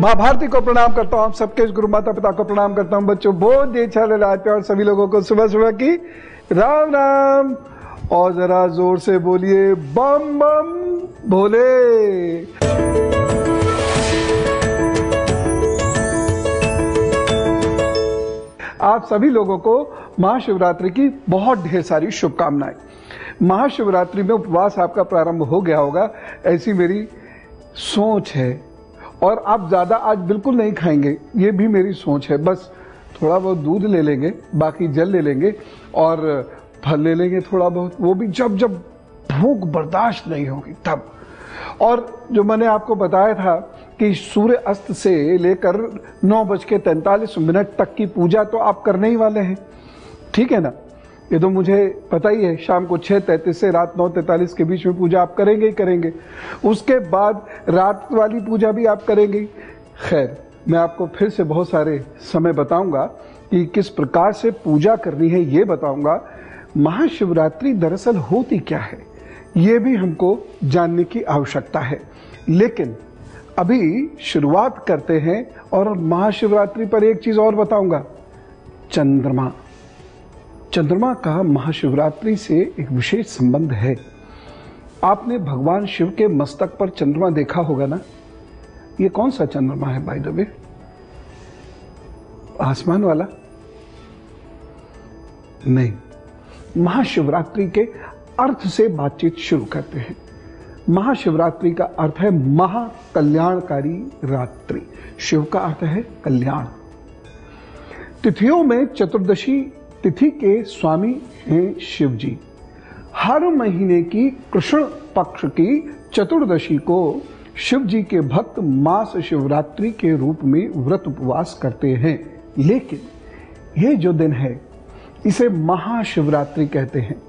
माँ भारती को प्रणाम करता हूँ, आप सबके गुरु माता पिता को प्रणाम करता हूँ। बच्चों बहुत अच्छा ललाट और सभी लोगों को सुबह सुबह की राम राम, और जरा जोर से बोलिए बम बम भोले। आप सभी लोगों को महाशिवरात्रि की बहुत ढेर सारी शुभकामनाएं। महाशिवरात्रि में उपवास आपका प्रारंभ हो गया होगा, ऐसी मेरी सोच है। और आप ज्यादा आज बिल्कुल नहीं खाएंगे, ये भी मेरी सोच है। बस थोड़ा बहुत दूध ले लेंगे, बाकी जल ले लेंगे और फल ले लेंगे थोड़ा बहुत, वो भी जब जब भूख बर्दाश्त नहीं होगी तब। और जो मैंने आपको बताया था कि सूर्य अस्त से लेकर 9:43 तक की पूजा तो आप करने ही वाले हैं, ठीक है ना? ये तो मुझे पता ही है। शाम को 6:33 से रात 9:43 के बीच में पूजा आप करेंगे ही करेंगे। उसके बाद रात वाली पूजा भी आप करेंगे। खैर, मैं आपको फिर से बहुत सारे समय बताऊंगा कि किस प्रकार से पूजा करनी है, ये बताऊंगा। महाशिवरात्रि दरअसल होती क्या है, ये भी हमको जानने की आवश्यकता है। लेकिन अभी शुरुआत करते हैं, और महाशिवरात्रि पर एक चीज और बताऊंगा। चंद्रमा का महाशिवरात्रि से एक विशेष संबंध है। आपने भगवान शिव के मस्तक पर चंद्रमा देखा होगा ना? ये कौन सा चंद्रमा है बाय द वे? आसमान वाला नहीं। महाशिवरात्रि के अर्थ से बातचीत शुरू करते हैं। महाशिवरात्रि का अर्थ है महाकल्याणकारी रात्रि। शिव का अर्थ है कल्याण। तिथियों में चतुर्दशी तिथि के स्वामी हैं शिव जी। हर महीने की कृष्ण पक्ष की चतुर्दशी को शिव जी के भक्त मास शिवरात्रि के रूप में व्रत उपवास करते हैं। लेकिन ये जो दिन है, इसे महाशिवरात्रि कहते हैं।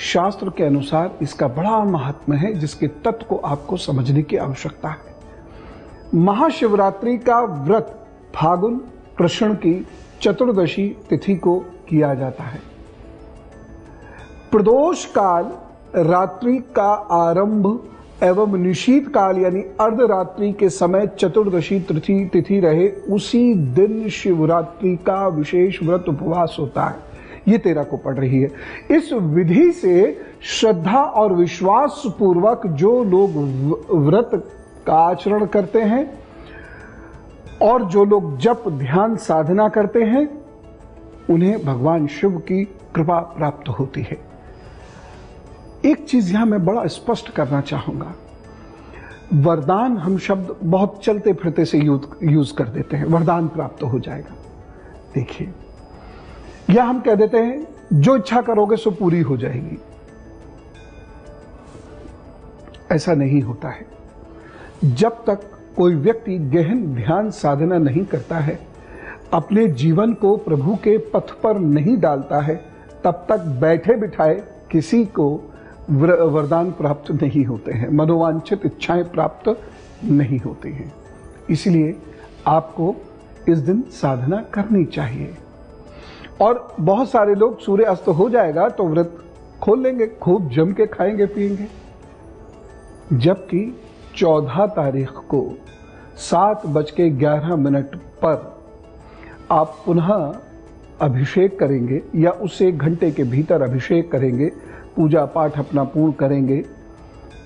शास्त्र के अनुसार इसका बड़ा महात्म्य है, जिसके तत्व को आपको समझने की आवश्यकता है। महाशिवरात्रि का व्रत फागुन कृष्ण की चतुर्दशी तिथि को किया जाता है। प्रदोष काल रात्रि का आरंभ एवं निशीत काल यानी अर्धरात्रि के समय चतुर्दशी तिथि रहे, उसी दिन शिवरात्रि का विशेष व्रत उपवास होता है। ये 13 को पड़ रही है। इस विधि से श्रद्धा और विश्वास पूर्वक जो लोग व्रत का आचरण करते हैं और जो लोग जप ध्यान साधना करते हैं, उन्हें भगवान शिव की कृपा प्राप्त होती है। एक चीज यहां मैं बड़ा स्पष्ट करना चाहूंगा। वरदान हम शब्द बहुत चलते फिरते से यूज कर देते हैं। वरदान प्राप्त हो जाएगा। देखिए, या हम कह देते हैं जो इच्छा करोगे सो पूरी हो जाएगी। ऐसा नहीं होता है। जब तक कोई व्यक्ति गहन ध्यान साधना नहीं करता है, अपने जीवन को प्रभु के पथ पर नहीं डालता है, तब तक बैठे बिठाए किसी को वरदान प्राप्त नहीं होते हैं, मनोवांछित इच्छाएं प्राप्त नहीं होती हैं। इसलिए आपको इस दिन साधना करनी चाहिए। और बहुत सारे लोग सूर्य अस्त हो जाएगा तो व्रत खोल लेंगे, खूब जम के खाएंगे पिएंगे। जबकि 14 तारीख को 7:11 पर आप पुनः अभिषेक करेंगे, या उससे 1 घंटे के भीतर अभिषेक करेंगे, पूजा पाठ अपना पूर्ण करेंगे,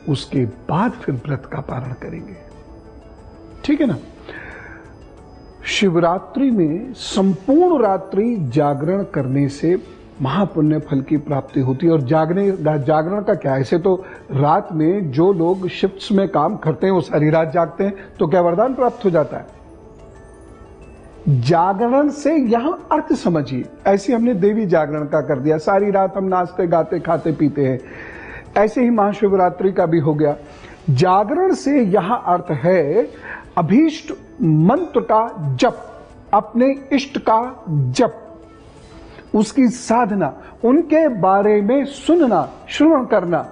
उसके बाद फिर व्रत का पारण करेंगे। ठीक है ना? शिवरात्रि में संपूर्ण रात्रि जागरण करने से महापुण्य फल की प्राप्ति होती है। और जागरण का क्या है? ऐसे तो रात में जो लोग शिफ्ट्स में काम करते हैं वो सारी रात जागते हैं, तो क्या वरदान प्राप्त हो जाता है? जागरण से यहां अर्थ समझिए। ऐसे हमने देवी जागरण का कर दिया, सारी रात हम नाचते गाते खाते पीते हैं। ऐसे ही महाशिवरात्रि का भी हो गया। जागरण से यहां अर्थ है अभीष्ट मंत्र का जप, अपने इष्ट का जप, उसकी साधना, उनके बारे में सुनना, श्रवण करना,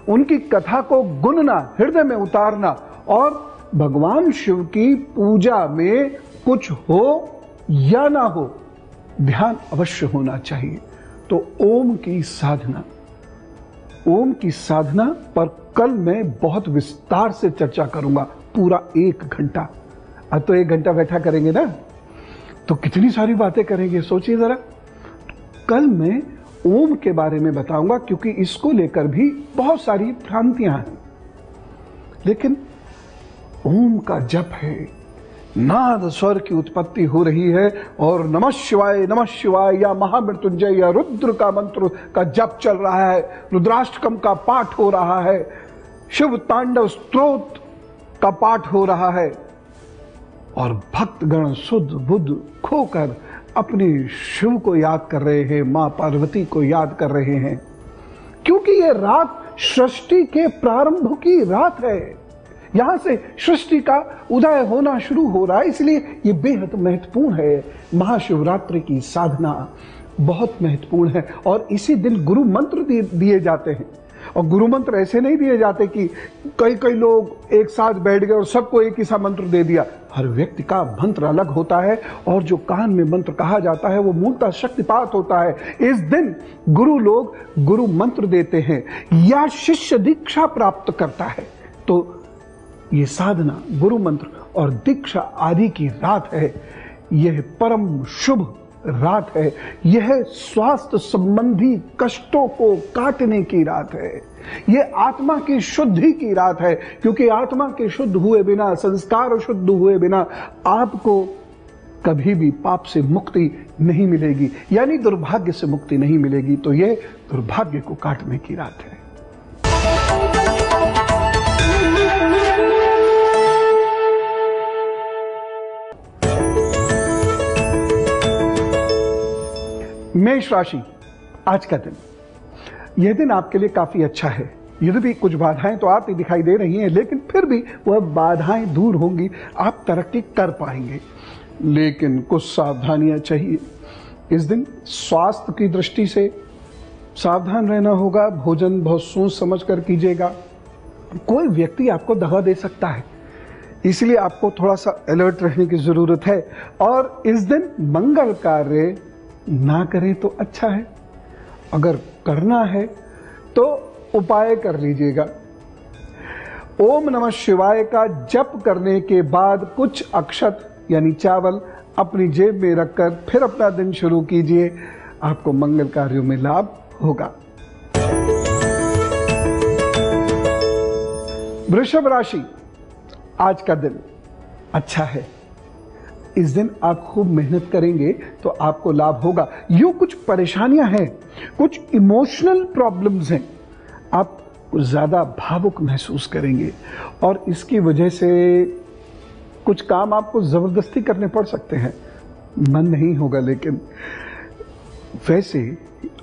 उनकी कथा को गुनना, हृदय में उतारना, और भगवान शिव की पूजा में कुछ हो या ना हो, ध्यान अवश्य होना चाहिए। तो ओम की साधना पर कल मैं बहुत विस्तार से चर्चा करूंगा, पूरा 1 घंटा। अब तो 1 घंटा बैठा करेंगे ना, तो कितनी सारी बातें करेंगे, सोचिए जरा। कल मैं ओम के बारे में बताऊंगा, क्योंकि इसको लेकर भी बहुत सारी भ्रांतियां हैं। लेकिन ओम का जप है, नाद स्वर की उत्पत्ति हो रही है, और नमः शिवाय या महामृत्युंजय या रुद्र का मंत्र का जप चल रहा है, रुद्राष्टकम का पाठ हो रहा है, शिव तांडव स्तोत्र का पाठ हो रहा है, और भक्तगण सुध बुध खोकर अपने शिव को याद कर रहे हैं, मां पार्वती को याद कर रहे हैं, क्योंकि ये रात सृष्टि के प्रारंभ की रात है। यहां से सृष्टि का उदय होना शुरू हो रहा है, इसलिए ये बेहद महत्वपूर्ण है। महाशिवरात्रि की साधना बहुत महत्वपूर्ण है, और इसी दिन गुरु मंत्र दिए जाते हैं। और गुरु मंत्र ऐसे नहीं दिए जाते कि कई लोग एक साथ बैठ गए और सबको एक ही सा मंत्र दे दिया। हर व्यक्ति का मंत्र अलग होता है, और जो कान में मंत्र कहा जाता है वो मूलतः शक्तिपात होता है। इस दिन गुरु लोग गुरु मंत्र देते हैं या शिष्य दीक्षा प्राप्त करता है। तो ये साधना, गुरु मंत्र और दीक्षा आदि की रात है। यह परम शुभ रात है। यह स्वास्थ्य संबंधी कष्टों को काटने की रात है। यह आत्मा की शुद्धि की रात है, क्योंकि आत्मा के शुद्ध हुए बिना, संस्कार शुद्ध हुए बिना आपको कभी भी पाप से मुक्ति नहीं मिलेगी, यानी दुर्भाग्य से मुक्ति नहीं मिलेगी। तो यह दुर्भाग्य को काटने की रात है। मेष राशि, आज का दिन, यह दिन आपके लिए काफी अच्छा है। यदि भी कुछ बाधाएं तो आती दिखाई दे रही हैं, लेकिन फिर भी वह बाधाएं दूर होंगी, आप तरक्की कर पाएंगे। लेकिन कुछ सावधानियां चाहिए। इस दिन स्वास्थ्य की दृष्टि से सावधान रहना होगा। भोजन बहुत सोच समझ कर कीजिएगा। कोई व्यक्ति आपको दगा दे सकता है, इसलिए आपको थोड़ा सा अलर्ट रहने की जरूरत है। और इस दिन मंगल कार्य ना करें तो अच्छा है। अगर करना है तो उपाय कर लीजिएगा। ओम नमः शिवाय का जप करने के बाद कुछ अक्षत यानी चावल अपनी जेब में रखकर फिर अपना दिन शुरू कीजिए। आपको मंगल कार्यों में लाभ होगा। वृषभ राशि, आज का दिन अच्छा है। इस दिन आप खूब मेहनत करेंगे तो आपको लाभ होगा। यूं कुछ परेशानियां हैं, कुछ इमोशनल प्रॉब्लम्स हैं, आप ज्यादा भावुक महसूस करेंगे, और इसकी वजह से कुछ काम आपको जबरदस्ती करने पड़ सकते हैं। मन नहीं होगा, लेकिन वैसे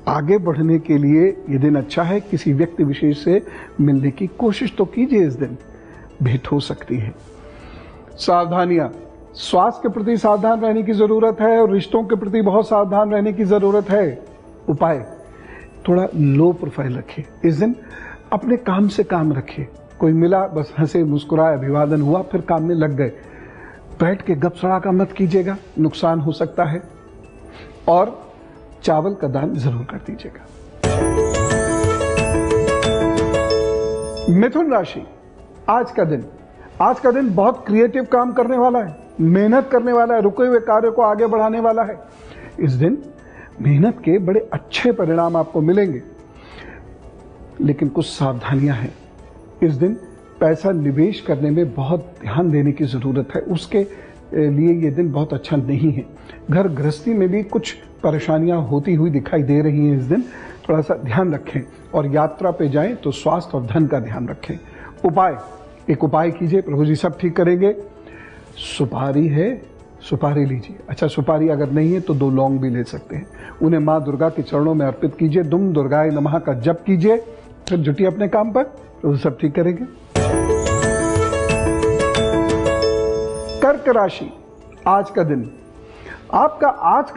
आगे बढ़ने के लिए ये दिन अच्छा है। किसी व्यक्ति विशेष से मिलने की कोशिश तो कीजिए। इस दिन भेंट हो सकती है। सावधानियां, स्वास्थ्य के प्रति सावधान रहने की जरूरत है, और रिश्तों के प्रति बहुत सावधान रहने की जरूरत है। उपाय, थोड़ा लो प्रोफाइल रखिए। इस दिन अपने काम से काम रखिए। कोई मिला, बस हंसे मुस्कुराए, अभिवादन हुआ, फिर काम में लग गए। बैठ के गपसड़ाका मत कीजिएगा, नुकसान हो सकता है। और चावल का दान जरूर कर दीजिएगा। मिथुन राशि, आज का दिन बहुत क्रिएटिव काम करने वाला है, मेहनत करने वाला है, रुके हुए कार्य को आगे बढ़ाने वाला है। इस दिन मेहनत के बड़े अच्छे परिणाम आपको मिलेंगे, लेकिन कुछ सावधानियां हैं। इस दिन पैसा निवेश करने में बहुत ध्यान देने की जरूरत है, उसके लिए ये दिन बहुत अच्छा नहीं है। घर गृहस्थी में भी कुछ परेशानियां होती हुई दिखाई दे रही हैं। इस दिन थोड़ा सा ध्यान रखें, और यात्रा पे जाएं तो स्वास्थ्य और धन का ध्यान रखें। एक उपाय कीजिए, प्रभु जी सब ठीक करेंगे। सुपारी है, सुपारी लीजिए। अच्छा, सुपारी अगर नहीं है तो 2 लौंग भी ले सकते हैं। उन्हें मां दुर्गा के चरणों में अर्पित कीजिए। दुम दुर्गाय नमः का जप कीजिए, फिर जुटिए अपने काम पर, प्रभु सब ठीक करेंगे। कर्क राशि, आज का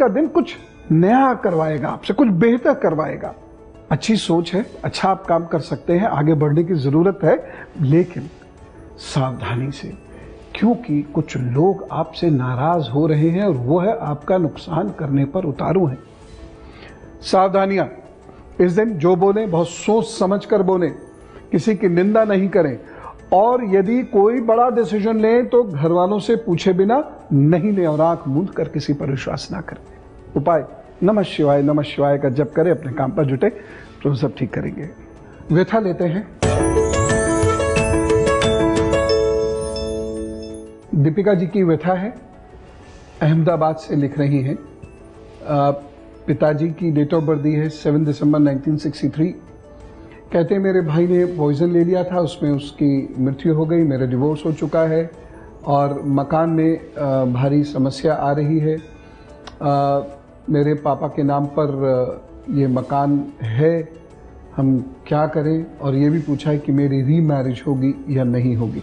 दिन कुछ नया करवाएगा, आपसे कुछ बेहतर करवाएगा। अच्छी सोच है, अच्छा आप काम कर सकते हैं, आगे बढ़ने की जरूरत है, लेकिन सावधानी से, क्योंकि कुछ लोग आपसे नाराज हो रहे हैं और वो है आपका नुकसान करने पर उतारू हैं। सावधानियां, इस दिन जो बोलें बहुत सोच समझ कर बोलें, किसी की निंदा नहीं करें, और यदि कोई बड़ा डिसीजन लें तो घर वालों से पूछे बिना नहीं लें और आंख मूंद कर किसी पर विश्वास ना करें। उपाय नमः शिवाय का जप करें, अपने काम पर जुटे तो सब ठीक करेंगे। व्यथा लेते हैं। दीपिका जी की व्यथा है, अहमदाबाद से लिख रही हैं। पिताजी की डेट ऑफ बर्थ दी है 7 दिसंबर 1963। कहते हैं मेरे भाई ने पॉइजन ले लिया था, उसमें उसकी मृत्यु हो गई, मेरा डिवोर्स हो चुका है और मकान में भारी समस्या आ रही है। मेरे पापा के नाम पर ये मकान है, हम क्या करें? और ये भी पूछा है कि मेरी रीमैरिज होगी या नहीं होगी।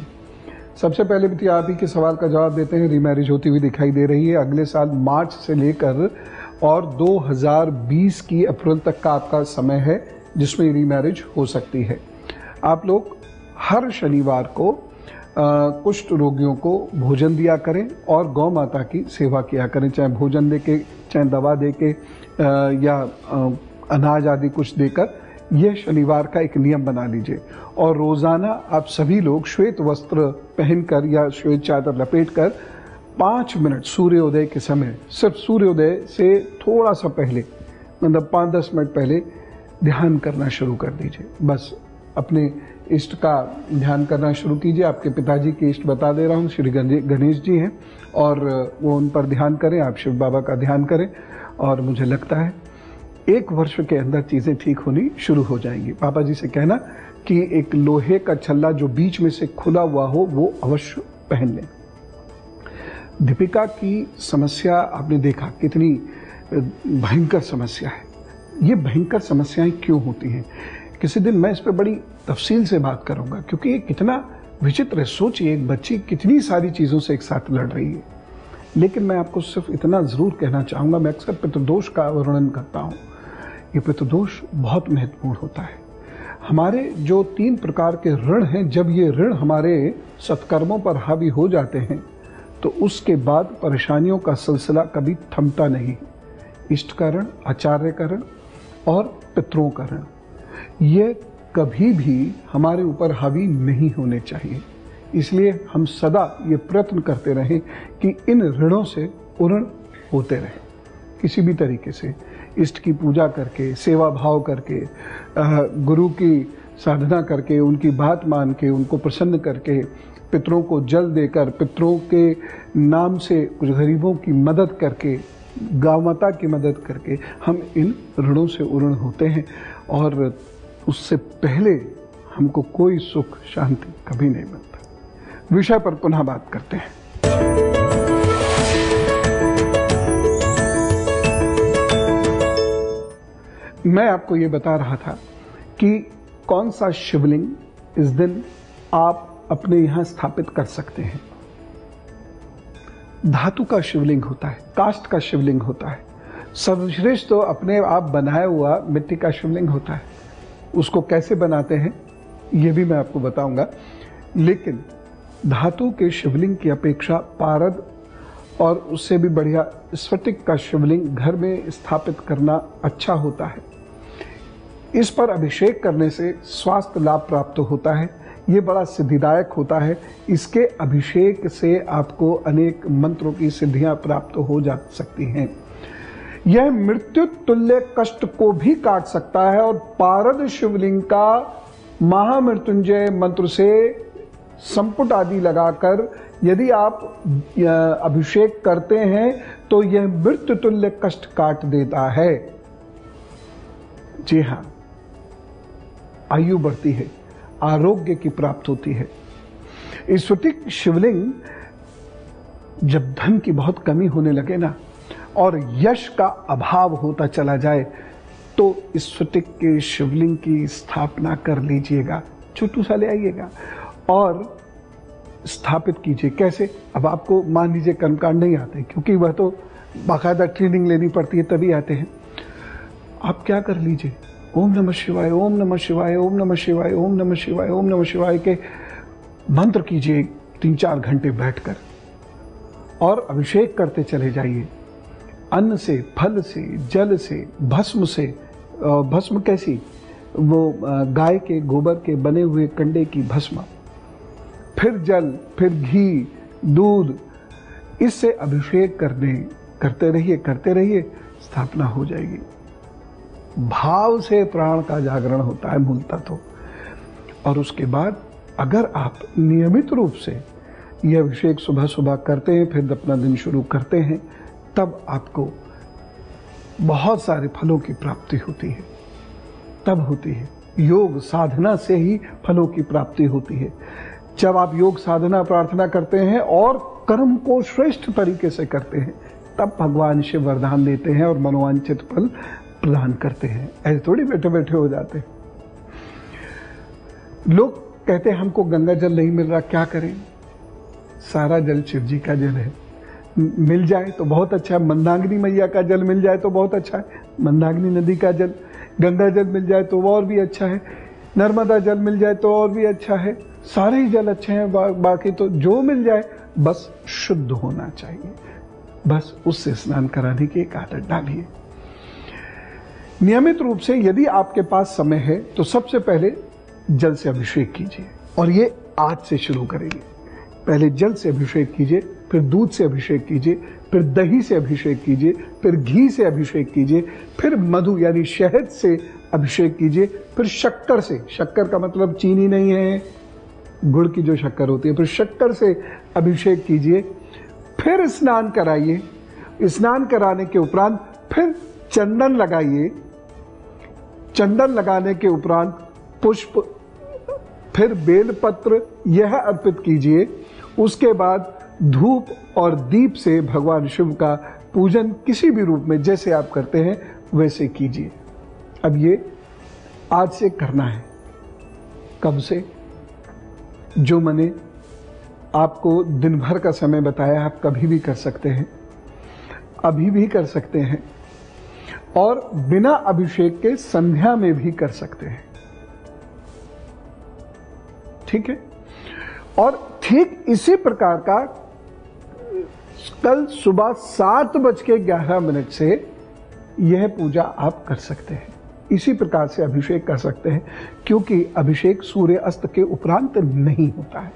सबसे पहले भी आप ही के सवाल का जवाब देते हैं। रीमैरिज होती हुई दिखाई दे रही है अगले साल मार्च से लेकर और 2020 की अप्रैल तक का आपका समय है जिसमें रीमैरिज हो सकती है। आप लोग हर शनिवार को कुष्ठ रोगियों को भोजन दिया करें और गौ माता की सेवा किया करें, चाहे भोजन देके, चाहे दवा देके या अनाज आदि कुछ देकर। यह शनिवार का एक नियम बना लीजिए और रोजाना आप सभी लोग श्वेत वस्त्र पहनकर या श्वेत चादर लपेटकर 5 मिनट सूर्योदय के समय, सिर्फ सूर्योदय से थोड़ा सा पहले, मतलब 5-10 मिनट पहले ध्यान करना शुरू कर दीजिए। बस अपने इष्ट का ध्यान करना शुरू कीजिए। आपके पिताजी के इष्ट बता दे रहा हूँ, श्री गणेश जी हैं और वो उन पर ध्यान करें, आप शिव बाबा का ध्यान करें और मुझे लगता है 1 वर्ष के अंदर चीजें ठीक होनी शुरू हो जाएंगी। पापा जी से कहना कि एक लोहे का छल्ला जो बीच में से खुला हुआ हो वो अवश्य पहन लें। दीपिका की समस्या आपने देखा कितनी भयंकर समस्या है। ये भयंकर समस्याएं क्यों होती हैं? किसी दिन मैं इस पर बड़ी तफसील से बात करूंगा क्योंकि ये कितना विचित्र है। सोचिए एक बच्ची कितनी सारी चीजों से एक साथ लड़ रही है। लेकिन मैं आपको सिर्फ इतना जरूर कहना चाहूंगा, मैं अक्सर पितृदोष का वर्णन करता हूं। ये पितृदोष बहुत महत्वपूर्ण होता है। हमारे जो 3 प्रकार के ऋण हैं, जब ये ऋण हमारे सत्कर्मों पर हावी हो जाते हैं तो उसके बाद परेशानियों का सिलसिला कभी थमता नहीं। इष्ट का ऋण, आचार्य का ऋण और पितरों का ऋण, ये कभी भी हमारे ऊपर हावी नहीं होने चाहिए। इसलिए हम सदा ये प्रयत्न करते रहें कि इन ऋणों से उऋण होते रहें, किसी भी तरीके से, इष्ट की पूजा करके, सेवा भाव करके, गुरु की साधना करके, उनकी बात मान के, उनको प्रसन्न करके, पितरों को जल देकर, पितरों के नाम से कुछ गरीबों की मदद करके, गौ माता की मदद करके हम इन ऋणों से उऋण होते हैं और उससे पहले हमको कोई सुख शांति कभी नहीं मिलता। विषय पर पुनः बात करते हैं। मैं आपको ये बता रहा था कि कौन सा शिवलिंग इस दिन आप अपने यहां स्थापित कर सकते हैं। धातु का शिवलिंग होता है, काष्ठ का शिवलिंग होता है, सर्वश्रेष्ठ तो अपने आप बनाया हुआ मिट्टी का शिवलिंग होता है। उसको कैसे बनाते हैं ये भी मैं आपको बताऊंगा। लेकिन धातु के शिवलिंग की अपेक्षा पारद और उससे भी बढ़िया स्फटिक का शिवलिंग घर में स्थापित करना अच्छा होता है। इस पर अभिषेक करने से स्वास्थ्य लाभ प्राप्त होता है, ये बड़ा सिद्धिदायक होता है। इसके अभिषेक से आपको अनेक मंत्रों की सिद्धियां प्राप्त हो जा सकती हैं। यह मृत्यु तुल्य कष्ट को भी काट सकता है और पारद शिवलिंग का महामृत्युंजय मंत्र से संपुट आदि लगाकर यदि आप अभिषेक करते हैं तो यह मृत्यु तुल्य कष्ट काट देता है। जी हां, आयु बढ़ती है, आरोग्य की प्राप्त होती है। स्फटिक शिवलिंग जब धन की बहुत कमी होने लगे ना और यश का अभाव होता चला जाए तो स्फटिक के शिवलिंग की स्थापना कर लीजिएगा, छोटू सा ले आइएगा और स्थापित कीजिए। कैसे? अब आपको मान लीजिए कर्मकांड नहीं आते क्योंकि वह तो बाकायदा ट्रेनिंग लेनी पड़ती है तभी आते हैं। आप क्या कर लीजिए, ओम नमः शिवाय, ओम नमः शिवाय, ओम नमः शिवाय, ओम नमः शिवाय, ओम नमः शिवाय के मंत्र कीजिए 3-4 घंटे बैठकर और अभिषेक करते चले जाइए। अन्न से, फल से, जल से, भस्म से। भस्म कैसी? वो गाय के गोबर के बने हुए कंडे की भस्म, फिर जल, फिर घी, दूध, इससे अभिषेक करते रहिए, स्थापना हो जाएगी। भाव से प्राण का जागरण होता है मूलतः तो। और उसके बाद अगर आप नियमित रूप से यह अभिषेक सुबह सुबह करते हैं, फिर अपना दिन शुरू करते हैं, तब आपको बहुत सारे फलों की प्राप्ति होती है। तब होती है योग साधना से ही फलों की प्राप्ति होती है। जब आप योग साधना प्रार्थना करते हैं और कर्म को श्रेष्ठ तरीके से करते हैं, तब भगवान शिव वरदान देते हैं और मनोवांछित फल प्रदान करते हैं। ऐसे थोड़ी बैठे बैठे हो जाते हैं। लोग कहते हैं हमको गंगा जल नहीं मिल रहा, क्या करें? सारा जल शिव जी का जल है, मिल जाए तो बहुत अच्छा है। मंदाकिनी मैया का जल मिल जाए तो बहुत अच्छा है, मंदाकिनी नदी का जल, गंगा जल मिल जाए तो और भी अच्छा है, नर्मदा जल मिल जाए तो और भी अच्छा है। सारे ही जल अच्छे हैं, बाकी तो जो मिल जाए बस शुद्ध होना चाहिए। बस उससे स्नान कराने की एक आदत डालिए। नियमित रूप से यदि आपके पास समय है तो सबसे पहले जल से अभिषेक कीजिए, और ये आज से शुरू करेंगे। पहले जल से अभिषेक कीजिए, फिर दूध से अभिषेक कीजिए, फिर दही से अभिषेक कीजिए, फिर घी से अभिषेक कीजिए, फिर मधु यानी शहद से अभिषेक कीजिए, फिर शक्कर से, शक्कर का मतलब चीनी नहीं है, गुड़ की जो शक्कर होती है, फिर शक्कर से अभिषेक कीजिए, फिर स्नान कराइए। स्नान कराने के उपरांत फिर चंदन लगाइए। चंदन लगाने के उपरांत पुष्प, फिर बेलपत्र यह अर्पित कीजिए। उसके बाद धूप और दीप से भगवान शिव का पूजन किसी भी रूप में जैसे आप करते हैं वैसे कीजिए। अब ये आज से करना है। कब से? जो मैंने आपको दिन भर का समय बताया, आप कभी भी कर सकते हैं, अभी भी कर सकते हैं, और बिना अभिषेक के संध्या में भी कर सकते हैं। ठीक है? और ठीक इसी प्रकार का कल सुबह 7:11 से यह पूजा आप कर सकते हैं। इसी प्रकार से अभिषेक कर सकते हैं, क्योंकि अभिषेक सूर्य अस्त के उपरांत नहीं होता है।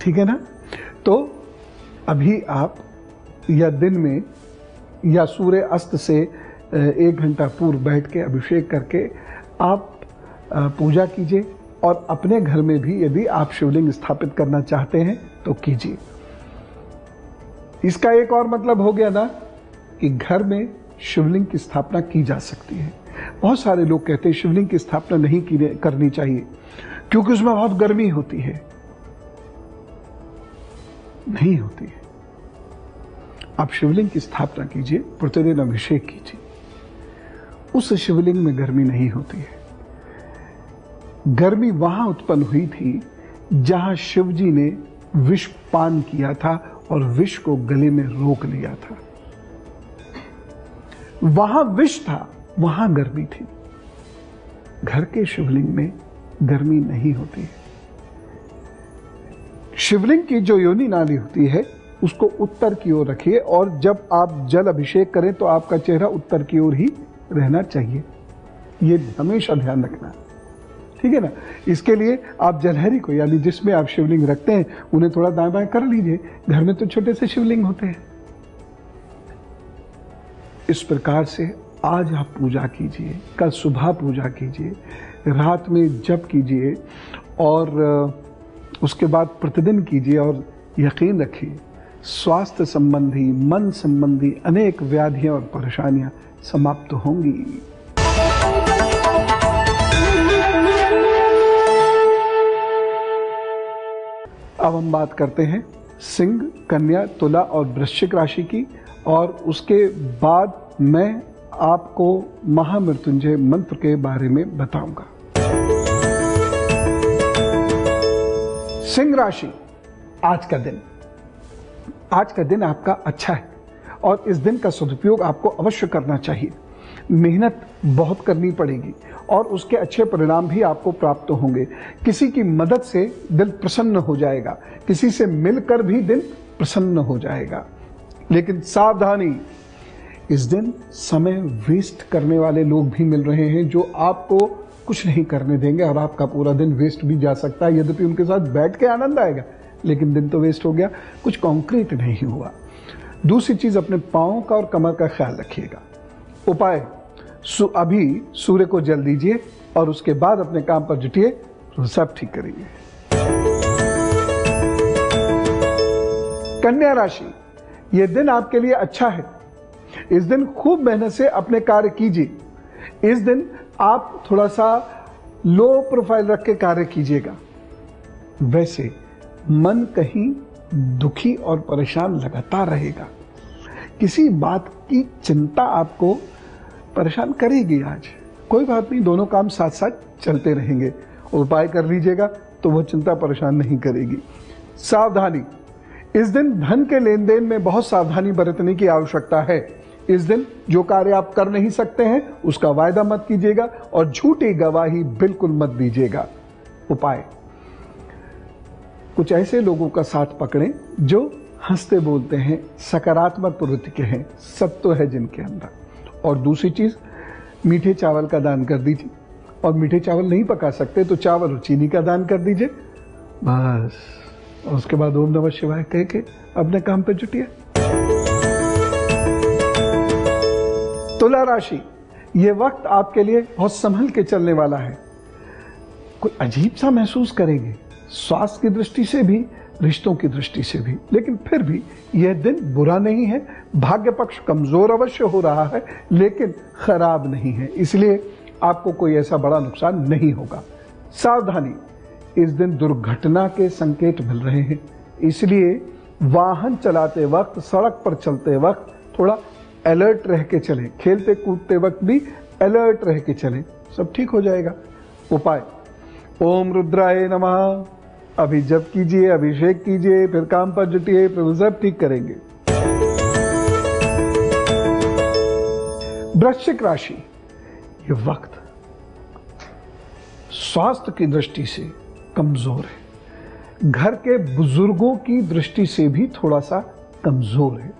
ठीक है ना? तो अभी आप या दिन में या सूर्य अस्त से 1 घंटा पूर्व बैठ के अभिषेक करके आप पूजा कीजिए, और अपने घर में भी यदि आप शिवलिंग स्थापित करना चाहते हैं तो कीजिए। इसका एक और मतलब हो गया ना कि घर में शिवलिंग की स्थापना की जा सकती है। बहुत सारे लोग कहते हैं शिवलिंग की स्थापना नहीं करनी चाहिए क्योंकि उसमें बहुत गर्मी होती है। नहीं होती है। आप शिवलिंग की स्थापना कीजिए, प्रतिदिन अभिषेक कीजिए, उस शिवलिंग में गर्मी नहीं होती है। गर्मी वहां उत्पन्न हुई थी जहां शिव जी ने विष पान किया था और विष को गले में रोक लिया था। वहां विष था, वहां गर्मी थी। घर के शिवलिंग में गर्मी नहीं होती है। शिवलिंग की जो योनि नाली होती है उसको उत्तर की ओर रखिए, और जब आप जल अभिषेक करें तो आपका चेहरा उत्तर की ओर ही रहना चाहिए। ये हमेशा ध्यान रखना, ठीक है ना? इसके लिए आप जलहरी को, यानी जिसमें आप शिवलिंग रखते हैं, उन्हें थोड़ा दाएं बाएं कर लीजिए। घर में तो छोटे से शिवलिंग होते हैं। इस प्रकार से आज आप पूजा कीजिए, कल सुबह पूजा कीजिए, रात में जप कीजिए, और उसके बाद प्रतिदिन कीजिए, और यकीन रखिए स्वास्थ्य संबंधी, मन संबंधी अनेक व्याधियां और परेशानियां समाप्त होंगी। अब हम बात करते हैं सिंह, कन्या, तुला और वृश्चिक राशि की, और उसके बाद मैं आपको महामृत्युंजय मंत्र के बारे में बताऊंगा। सिंह राशि, आज का दिन आपका अच्छा है, और इस दिन का सदुपयोग आपको अवश्य करना चाहिए। मेहनत बहुत करनी पड़ेगी और उसके अच्छे परिणाम भी आपको प्राप्त होंगे। किसी की मदद से दिल प्रसन्न हो जाएगा, किसी से मिलकर भी दिल प्रसन्न हो जाएगा। लेकिन सावधानी, इस दिन समय वेस्ट करने वाले लोग भी मिल रहे हैं जो आपको कुछ नहीं करने देंगे और आपका पूरा दिन वेस्ट भी जा सकता है। यद्यपि उनके साथ बैठ के आनंद आएगा, लेकिन दिन तो वेस्ट हो गया, कुछ कॉन्क्रीट नहीं हुआ। दूसरी चीज, अपने पाँव का और कमर का ख्याल रखिएगा। उपाय, अभी सूर्य को जल दीजिए और उसके बाद अपने काम पर जुटिए, तो सब ठीक करेंगे। कन्या राशि, यह दिन आपके लिए अच्छा है। इस दिन खूब मेहनत से अपने कार्य कीजिए। इस दिन आप थोड़ा सा लो प्रोफाइल रख के कार्य कीजिएगा। वैसे मन कहीं दुखी और परेशान लगातार रहेगा। किसी बात की चिंता आपको परेशान करेगी आज। कोई बात नहीं, दोनों काम साथ साथ चलते रहेंगे। उपाय कर लीजिएगा तो वो चिंता परेशान नहीं करेगी। सावधानी, इस दिन धन के लेन देन में बहुत सावधानी बरतने की आवश्यकता है। इस दिन जो कार्य आप कर नहीं सकते हैं उसका वायदा मत कीजिएगा और झूठी गवाही बिल्कुल मत दीजिएगा। उपाय, कुछ ऐसे लोगों का साथ पकड़ें जो हंसते बोलते हैं, सकारात्मक प्रवृत्ति के हैं, सत्व है जिनके अंदर। और दूसरी चीज, मीठे चावल का दान कर दीजिए। और मीठे चावल नहीं पका सकते तो चावल और चीनी का दान कर दीजिए, बस। और उसके बाद ओम नमः शिवाय कह के अपने काम पे जुटिए। तुला राशि, यह वक्त आपके लिए बहुत संभल के चलने वाला है। कोई अजीब सा महसूस करेंगे, स्वास्थ्य की दृष्टि से भी, रिश्तों की दृष्टि से भी, लेकिन फिर भी यह दिन बुरा नहीं है। भाग्य पक्ष कमजोर अवश्य हो रहा है, लेकिन खराब नहीं है, इसलिए आपको कोई ऐसा बड़ा नुकसान नहीं होगा। सावधानी, इस दिन दुर्घटना के संकेत मिल रहे हैं, इसलिए वाहन चलाते वक्त, सड़क पर चलते वक्त थोड़ा अलर्ट रह के चलें। खेलते कूदते वक्त भी अलर्ट रह के चलें, सब ठीक हो जाएगा। उपाय, ओम रुद्राय नमः। अभी जप कीजिए, अभिषेक कीजिए, फिर काम पर जुटिए, प्रभु सब ठीक करेंगे। वृश्चिक राशि, ये वक्त स्वास्थ्य की दृष्टि से कमजोर है। घर के बुजुर्गों की दृष्टि से भी थोड़ा सा कमजोर है,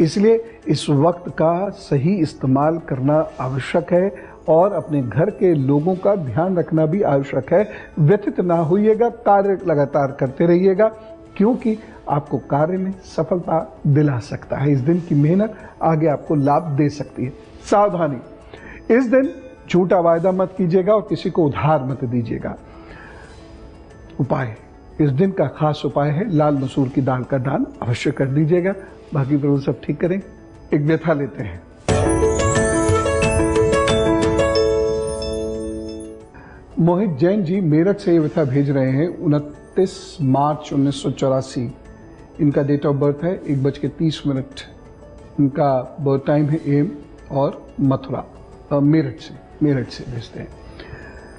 इसलिए इस वक्त का सही इस्तेमाल करना आवश्यक है और अपने घर के लोगों का ध्यान रखना भी आवश्यक है। व्यथित ना होइएगा, कार्य लगातार करते रहिएगा, क्योंकि आपको कार्य में सफलता दिला सकता है। इस दिन की मेहनत आगे आपको लाभ दे सकती है। सावधानी, इस दिन झूठा वायदा मत कीजिएगा और किसी को उधार मत दीजिएगा। उपाय, इस दिन का खास उपाय है लाल मसूर की दाल का दान अवश्य कर दीजिएगा। बाकी प्रभु सब ठीक करें। एक व्यथा लेते हैं। मोहित जैन जी मेरठ से ये व्यथा भेज रहे हैं। 29 मार्च 1984 इनका डेट ऑफ बर्थ है। 1:30 इनका बर्थ टाइम है AM और मथुरा, मेरठ से भेजते हैं।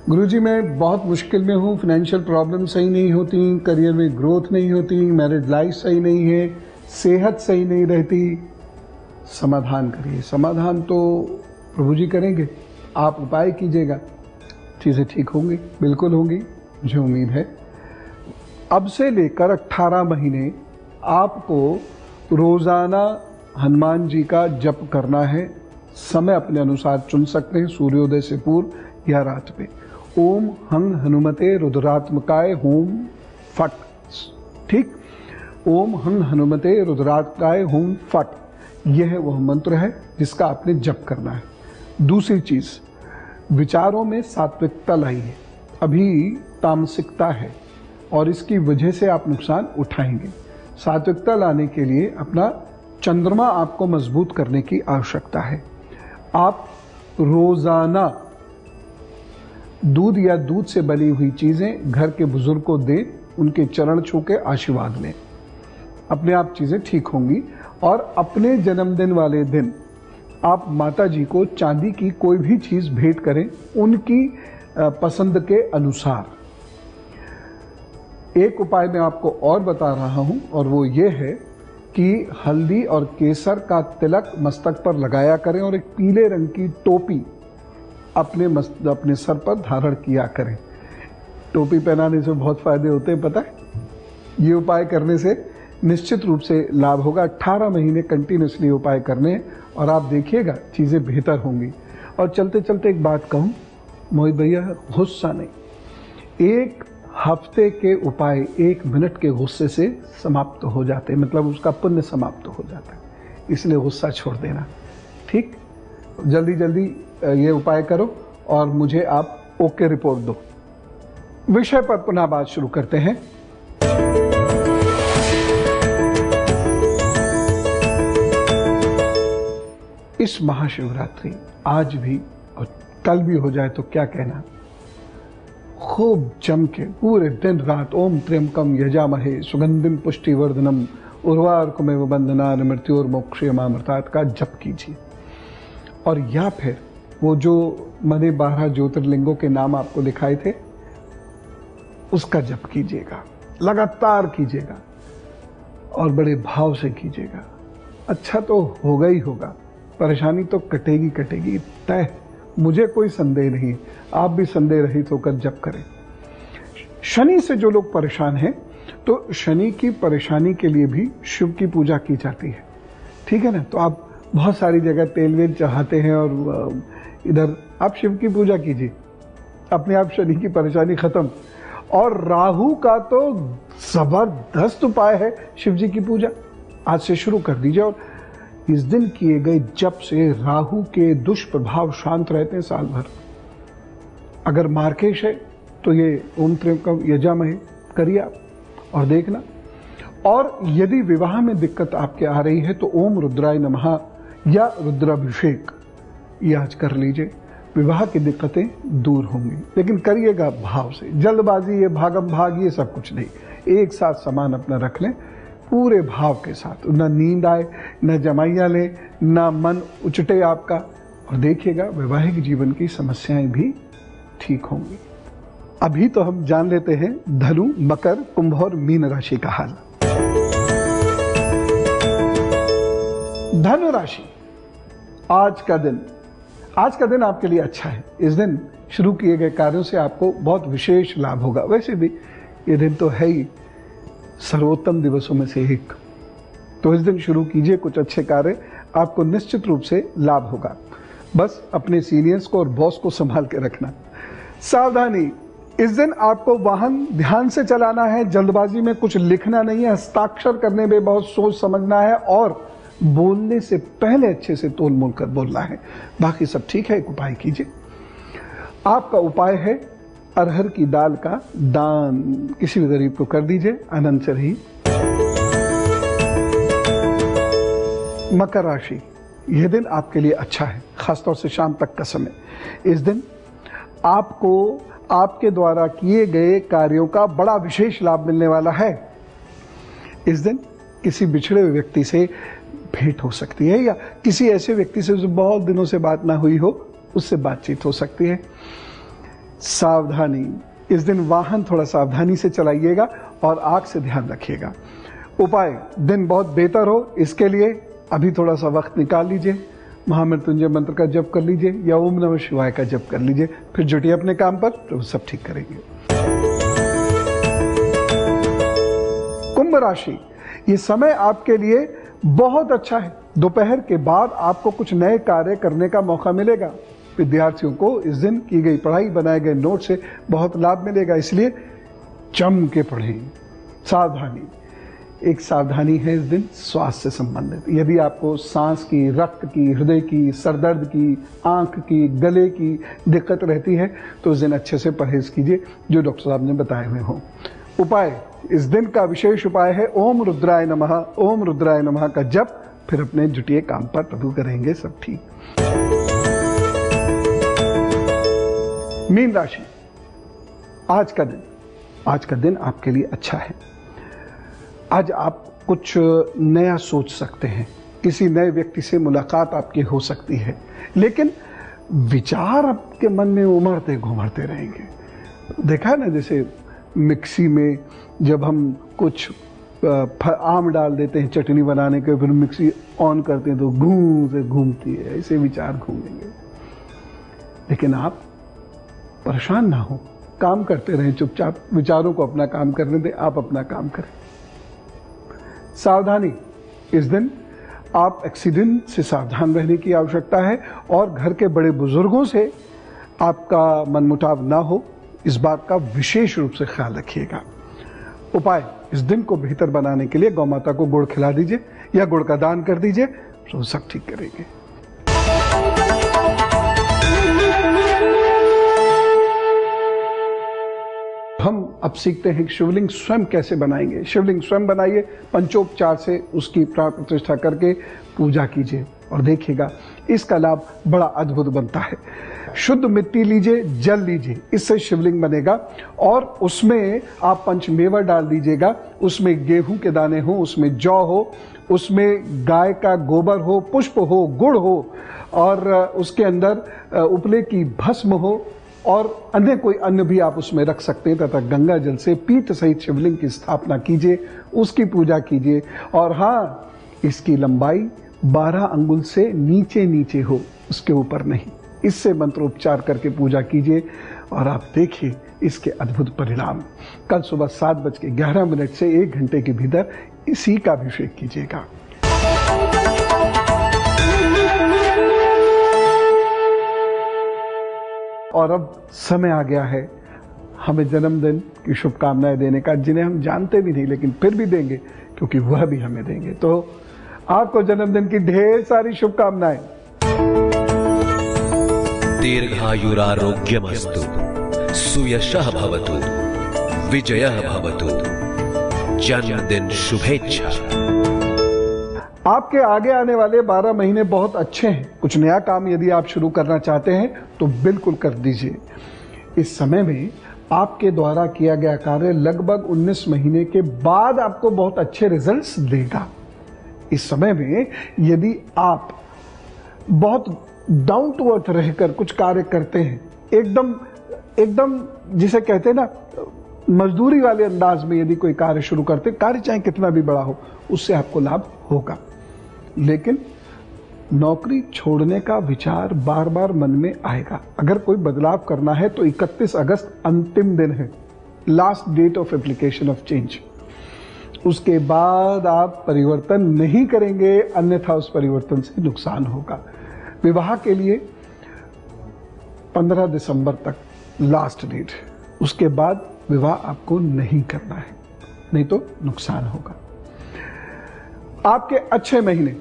गुरुजी, मैं बहुत मुश्किल में हूँ, फाइनेंशियल प्रॉब्लम सही नहीं होती, करियर में ग्रोथ नहीं होती, मैरिज लाइफ सही नहीं है, सेहत सही नहीं रहती। समाधान करिए। समाधान तो प्रभु जी करेंगे, आप उपाय कीजिएगा, चीज़ें ठीक होंगी, बिल्कुल होंगी, मुझे उम्मीद है। अब से लेकर 18 महीने आपको रोजाना हनुमान जी का जप करना है। समय अपने अनुसार चुन सकते हैं, सूर्योदय से पूर्व या रात में। ओम हं हनुमते रुद्रात्मकाय होम फट, ठीक। ओम हं हनुमते रुद्रात्मकाय होम फट, यह वह मंत्र है जिसका आपने जप करना है। दूसरी चीज, विचारों में सात्विकता लाइए। अभी तामसिकता है और इसकी वजह से आप नुकसान उठाएंगे। सात्विकता लाने के लिए अपना चंद्रमा आपको मजबूत करने की आवश्यकता है। आप रोजाना दूध या दूध से बनी हुई चीजें घर के बुजुर्ग को दें, उनके चरण छू के आशीर्वाद लें, अपने आप चीजें ठीक होंगी। और अपने जन्मदिन वाले दिन आप माता जी को चांदी की कोई भी चीज भेंट करें, उनकी पसंद के अनुसार। एक उपाय मैं आपको और बता रहा हूं और वो ये है कि हल्दी और केसर का तिलक मस्तक पर लगाया करें और एक पीले रंग की टोपी अपने सर पर धारण किया करें। टोपी पहनाने से बहुत फायदे होते हैं, पता है। ये उपाय करने से निश्चित रूप से लाभ होगा। 18 महीने कंटिन्यूसली उपाय करने और आप देखिएगा चीजें बेहतर होंगी। और चलते चलते एक बात कहूं, मोहित भैया गुस्सा नहीं, एक हफ्ते के उपाय 1 मिनट के गुस्से से समाप्त हो जाते हैं, मतलब उसका पुण्य समाप्त हो जाता है। इसलिए गुस्सा छोड़ देना, ठीक? जल्दी जल्दी ये उपाय करो और मुझे आप ओके रिपोर्ट दो। विषय पर पुनः बात शुरू करते हैं। इस महाशिवरात्रि आज भी और कल भी हो जाए तो क्या कहना, खूब जम के पूरे दिन रात ओम त्र्यंबकम यजामहे सुगंधिम पुष्टिवर्धनम उर्वारुकमेव बंधनान् मृत्योर्मोक्षयमामृतात् का जप कीजिए। और या फिर वो जो मैंने 12 ज्योतिर्लिंगों के नाम आपको दिखाए थे उसका जप कीजिएगा, लगातार कीजिएगा और बड़े भाव से कीजिएगा। अच्छा तो होगा ही होगा, परेशानी तो कटेगी कटेगी तय, मुझे कोई संदेह नहीं। आप भी संदेह रहित होकर जप करें। शनि से जो लोग परेशान हैं तो शनि की परेशानी के लिए भी शिव की पूजा की जाती है, ठीक है ना? तो आप बहुत सारी जगह तेल वेल चढ़ाते हैं और इधर आप शिव की पूजा कीजिए, अपने आप शनि की परेशानी खत्म। और राहु का तो जबरदस्त उपाय है शिव जी की पूजा, आज से शुरू कर दीजिए। और इस दिन किए गए जप से राहु के दुष्प्रभाव शांत रहते हैं साल भर। अगर मार्केश है तो ये ओम त्र्यंबकम यजामहे करिए आप और देखना। और यदि विवाह में दिक्कत आपके आ रही है तो ओम रुद्राय नमः या रुद्राभिषेक ये आज कर लीजिए, विवाह की दिक्कतें दूर होंगी। लेकिन करिएगा भाव से, जल्दबाजी, ये भागम भाग ये सब कुछ नहीं, एक साथ सामान अपना रख लें पूरे भाव के साथ, न नींद आए, न जमाइयाँ ले, न मन उचटे आपका, और देखिएगा वैवाहिक जीवन की समस्याएं भी ठीक होंगी। अभी तो हम जान लेते हैं धनु, मकर, कुंभ और मीन राशि का हाल। धनु राशि, आज का दिन आपके लिए अच्छा है। इस दिन शुरू किए गए कार्यों से आपको बहुत विशेष लाभ होगा। वैसे भी ये दिन तो है ही सर्वोत्तम दिवसों में से एक, तो इस दिन शुरू कीजिए कुछ अच्छे कार्य, आपको निश्चित रूप से लाभ होगा। बस अपने सीनियर्स को और बॉस को संभाल के रखना। सावधानी, इस दिन आपको वाहन ध्यान से चलाना है, जल्दबाजी में कुछ लिखना नहीं है, हस्ताक्षर करने में बहुत सोच समझना है और बोलने से पहले अच्छे से तोल मोल कर बोलना है। बाकी सब ठीक है, एक उपाय कीजिए। आपका उपाय है अरहर की दाल का दान किसी भी गरीब को कर दीजिए, आनंद से रहिए। मकर राशि, यह दिन आपके लिए अच्छा है, खासतौर से शाम तक का समय। इस दिन आपको आपके द्वारा किए गए कार्यों का बड़ा विशेष लाभ मिलने वाला है। इस दिन किसी बिछड़े हुए व्यक्ति से भेंट हो सकती है या किसी ऐसे व्यक्ति से जो बहुत दिनों से बात ना हुई हो उससे बातचीत हो सकती है। सावधानी, इस दिन वाहन थोड़ा सावधानी से चलाइएगा और आग से ध्यान रखिएगा। उपाय, दिन बहुत बेहतर हो इसके लिए अभी थोड़ा सा वक्त निकाल लीजिए, महामृत्युंजय मंत्र का जप कर लीजिए या ओम नमः शिवाय का जप कर लीजिए, फिर जुटिए अपने काम पर, तो सब ठीक करेंगे। कुंभ राशि, ये समय आपके लिए बहुत अच्छा है। दोपहर के बाद आपको कुछ नए कार्य करने का मौका मिलेगा। विद्यार्थियों को इस दिन की गई पढ़ाई, बनाए गए नोट से बहुत लाभ मिलेगा, इसलिए जम के पढ़ें। सावधानी, एक सावधानी है इस दिन स्वास्थ्य से संबंधित। यदि आपको सांस की, रक्त की, हृदय की, सरदर्द की, आंख की, गले की दिक्कत रहती है तो इस दिन अच्छे से परहेज कीजिए जो डॉक्टर साहब ने बताए हुए हों। उपाय, इस दिन का विशेष उपाय है ओम रुद्राय नमः, ओम रुद्राय नमः का जप, फिर अपने जुटिए काम पर, प्रभु करेंगे सब ठीक। मीन राशि, आज का दिन आपके लिए अच्छा है। आज आप कुछ नया सोच सकते हैं, किसी नए व्यक्ति से मुलाकात आपकी हो सकती है, लेकिन विचार आपके मन में उमड़ते घुमड़ते रहेंगे। देखा ना, जैसे मिक्सी में जब हम कुछ आम डाल देते हैं चटनी बनाने के, फिर मिक्सी ऑन करते हैं तो घूमती है, ऐसे विचार घूमेंगे। लेकिन आप परेशान ना हो, काम करते रहें चुपचाप, विचारों को अपना काम करने दें, आप अपना काम करें। सावधानी, इस दिन आप एक्सीडेंट से सावधान रहने की आवश्यकता है और घर के बड़े बुजुर्गों से आपका मनमुटाव ना हो, इस बात का विशेष रूप से ख्याल रखिएगा। उपाय, इस दिन को बेहतर बनाने के लिए गौ माता को गुड़ खिला दीजिए या गुड़ का दान कर दीजिए, तो सब ठीक करेंगे। हम अब सीखते हैं कि शिवलिंग स्वयं कैसे बनाएंगे। शिवलिंग स्वयं बनाइए, पंचोपचार से उसकी प्राण प्रतिष्ठा करके पूजा कीजिए और देखिएगा इसका लाभ बड़ा अद्भुत बनता है। शुद्ध मिट्टी लीजिए, जल लीजिए, इससे शिवलिंग बनेगा और उसमें आप पंचमेवा डाल दीजिएगा। उसमें गेहूं के दाने हो, उसमें जौ हो, उसमें गाय का गोबर हो, पुष्प हो, गुड़ हो और उसके अंदर उपले की भस्म हो और अन्य कोई अन्न भी आप उसमें रख सकते हैं तथा गंगा जल से पीठ सहित शिवलिंग की स्थापना कीजिए, उसकी पूजा कीजिए। और हाँ, इसकी लंबाई 12 अंगुल से नीचे नीचे हो, उसके ऊपर नहीं। इससे मंत्रोपचार करके पूजा कीजिए और आप देखिए इसके अद्भुत परिणाम। कल सुबह 7:11 से 1 घंटे के भीतर इसी का अभिषेक कीजिएगा। और अब समय आ गया है हमें जन्मदिन की शुभकामनाएं देने का, जिन्हें हम जानते भी नहीं लेकिन फिर भी देंगे क्योंकि वह भी हमें देंगे। तो आपको जन्मदिन की ढेर सारी शुभकामनाएं। दीर्घायुरारोग्यमस्तु, सुयशः भवतु, विजयः भवतु, जन्मदिन शुभेच्छा। आपके आगे आने वाले 12 महीने बहुत अच्छे हैं। कुछ नया काम यदि आप शुरू करना चाहते हैं तो बिल्कुल कर दीजिए। इस समय में आपके द्वारा किया गया कार्य लगभग 19 महीने के बाद आपको बहुत अच्छे रिजल्ट्स देगा। इस समय में यदि आप बहुत डाउन टू अर्थ रहकर कुछ कार्य करते हैं, एकदम जिसे कहते हैं ना मजदूरी वाले अंदाज में यदि कोई कार्य शुरू करते, कार्य चाहे कितना भी बड़ा हो, उससे आपको लाभ होगा। लेकिन नौकरी छोड़ने का विचार बार बार मन में आएगा। अगर कोई बदलाव करना है तो 31 अगस्त अंतिम दिन है, last date of application of change. उसके बाद आप परिवर्तन नहीं करेंगे, अन्यथा उस परिवर्तन से नुकसान होगा। विवाह के लिए 15 दिसंबर तक लास्ट डेट, उसके बाद विवाह आपको नहीं करना है, नहीं तो नुकसान होगा। आपके अच्छे महीने,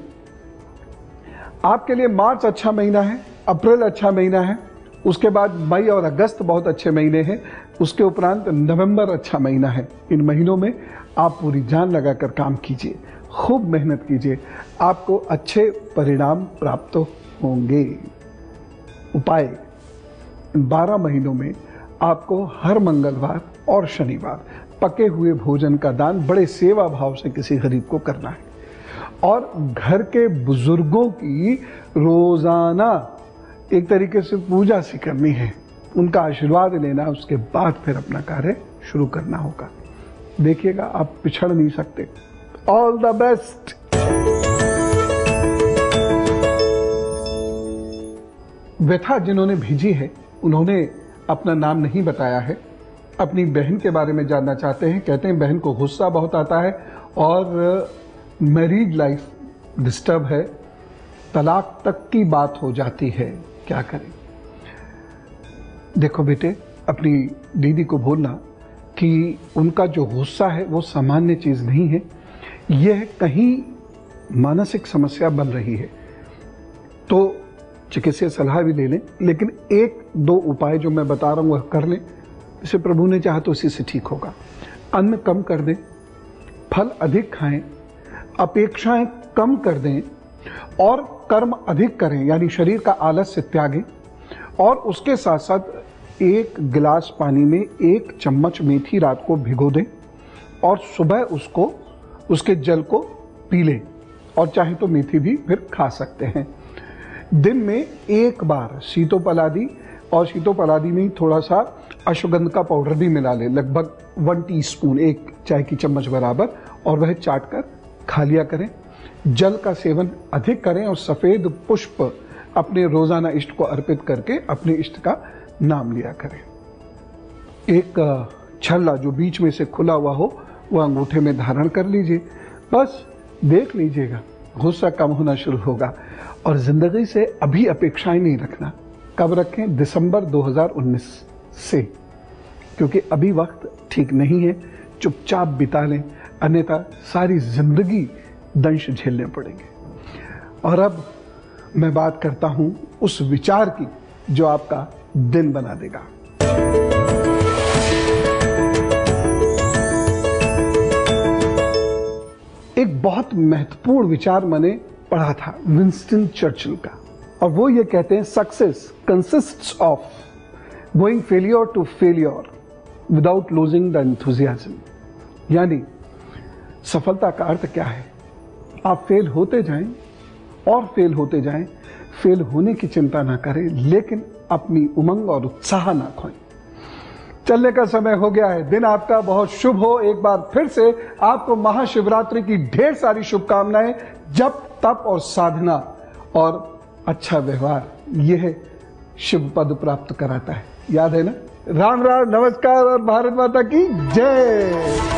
आपके लिए मार्च अच्छा महीना है, अप्रैल अच्छा महीना है, उसके बाद मई और अगस्त बहुत अच्छे महीने हैं, उसके उपरांत नवंबर अच्छा महीना है। इन महीनों में आप पूरी जान लगाकर काम कीजिए, खूब मेहनत कीजिए, आपको अच्छे परिणाम प्राप्त होंगे। उपाय, 12 महीनों में आपको हर मंगलवार और शनिवार पके हुए भोजन का दान बड़े सेवा भाव से किसी गरीब को करना है और घर के बुजुर्गों की रोजाना एक तरीके से पूजा सी करनी है, उनका आशीर्वाद लेना, उसके बाद फिर अपना कार्य शुरू करना होगा। देखिएगा आप पिछड़ नहीं सकते। All the best. व्यथा जिन्होंने भेजी है उन्होंने अपना नाम नहीं बताया है, अपनी बहन के बारे में जानना चाहते हैं। कहते हैं बहन को गुस्सा बहुत आता है और मैरिड लाइफ डिस्टर्ब है, तलाक तक की बात हो जाती है, क्या करें? देखो बेटे, अपनी दीदी को बोलना कि उनका जो गुस्सा है वो सामान्य चीज नहीं है, यह कहीं मानसिक समस्या बन रही है। तो चिकित्सीय सलाह भी ले लें, लेकिन 1-2 उपाय जो मैं बता रहा हूं वह कर लें। इसे प्रभु ने चाहा तो इसी से ठीक होगा। अन्न कम कर दें, फल अधिक खाएं, अपेक्षाएं कम कर दें और कर्म अधिक करें, यानी शरीर का आलस्य त्यागें। और उसके साथ साथ 1 गिलास पानी में 1 चम्मच मेथी रात को भिगो दें और सुबह उसके जल को पी लें। और चाहे तो मेथी भी फिर खा सकते हैं। दिन में 1 बार सीतोपलादी, और सीतोपलादी में थोड़ा सा अश्वगंध का पाउडर भी मिला लें, लगभग 1 टीस्पून, 1 चाय की चम्मच बराबर, और वह चाट कर खा लिया करें। जल का सेवन अधिक करें और सफेद पुष्प अपने रोजाना इष्ट को अर्पित करके अपने इष्ट का नाम लिया करें। एक छल्ला जो बीच में से खुला हुआ हो वह अंगूठे में धारण कर लीजिए। बस देख लीजिएगा, गुस्सा कम होना शुरू होगा। और जिंदगी से अभी अपेक्षाएं नहीं रखना, कब रखें? दिसंबर 2019 से, क्योंकि अभी वक्त ठीक नहीं है। चुपचाप बिता लें, अन्यथा सारी जिंदगी दंश झेलने पड़ेंगे। और अब मैं बात करता हूं उस विचार की जो आपका दिन बना देगा। एक बहुत महत्वपूर्ण विचार मैंने पढ़ा था विंस्टन चर्चिल का, और वो ये कहते हैं, success consists of going failure to failure without losing the enthusiasm. यानी सफलता का अर्थ क्या है? आप फेल होते जाएं और फेल होते जाएं, फेल होने की चिंता ना करें, लेकिन अपनी उमंग और उत्साह ना खोएं। चलने का समय हो गया है। दिन आपका बहुत शुभ हो। एक बार फिर से आपको महाशिवरात्रि की ढेर सारी शुभकामनाएं। जप, तप और साधना और अच्छा व्यवहार, यह शिव पद प्राप्त कराता है। याद है ना? राम राम, नमस्कार और भारत माता की जय।